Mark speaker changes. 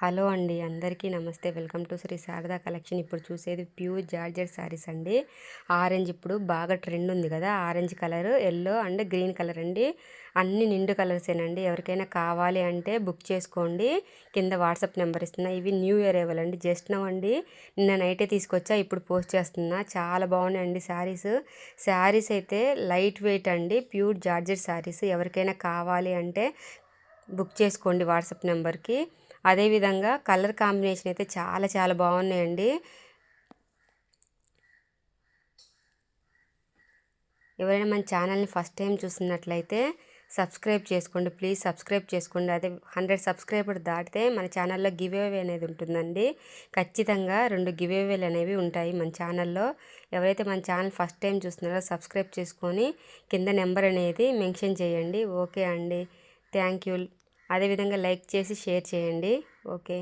Speaker 1: Hello అండి, అందరికీ నమస్తే. Welcome to Shri Sharada collection. ఇప్పుడు చూసేది ప్యూర్ జార్జెట్ శారీస్ అండి. ఆరెంజ్ ఇప్పుడు బాగా ట్రెండ్ ఉంది కదా, orange colour, yellow and green colour అండి. అన్ని నిండు కలర్సేనండి. ఎవరికైనా కావాలి అంటే బుక్ చేసుకోండి. కింద వాట్సాప్ నెంబర్ ఇస్తున్నా. ఇవి న్యూ అరైవల్ అండి, జస్ట్ నవ్ అండి. నిన్న నైటే తీసుకొచ్చా, ఇప్పుడు పోస్ట్ చేస్తున్నా. చాలా బాగున్నాయండి శారీస్. శారీస్ అయితే లైట్ వెయిట్ అండి, ప్యూర్ జార్జెట్ శారీస్. ఎవరికైనా కావాలి అంటే బుక్ చేసుకోండి వాట్సాప్ నెంబర్కి. అదేవిధంగా కలర్ కాంబినేషన్ అయితే చాలా చాలా బాగున్నాయండి. ఎవరైనా మన ఛానల్ని ఫస్ట్ టైం చూస్తున్నట్లయితే సబ్స్క్రైబ్ చేసుకోండి, ప్లీజ్ సబ్స్క్రైబ్ చేసుకోండి. అదే 100 సబ్స్క్రైబర్ దాటితే మన ఛానల్లో గివ్ అవే అనేది ఉంటుందండి. ఖచ్చితంగా 2 గివ్ అవేలు అనేవి ఉంటాయి మన ఛానల్లో. ఎవరైతే మన ఛానల్ ఫస్ట్ టైం చూస్తున్నారో సబ్స్క్రైబ్ చేసుకొని కింద నెంబర్ అనేది మెన్షన్ చేయండి. ఓకే అండి, థ్యాంక్ యూ. అదేవిధంగా లైక్ చేసి షేర్ చేయండి. ఓకే.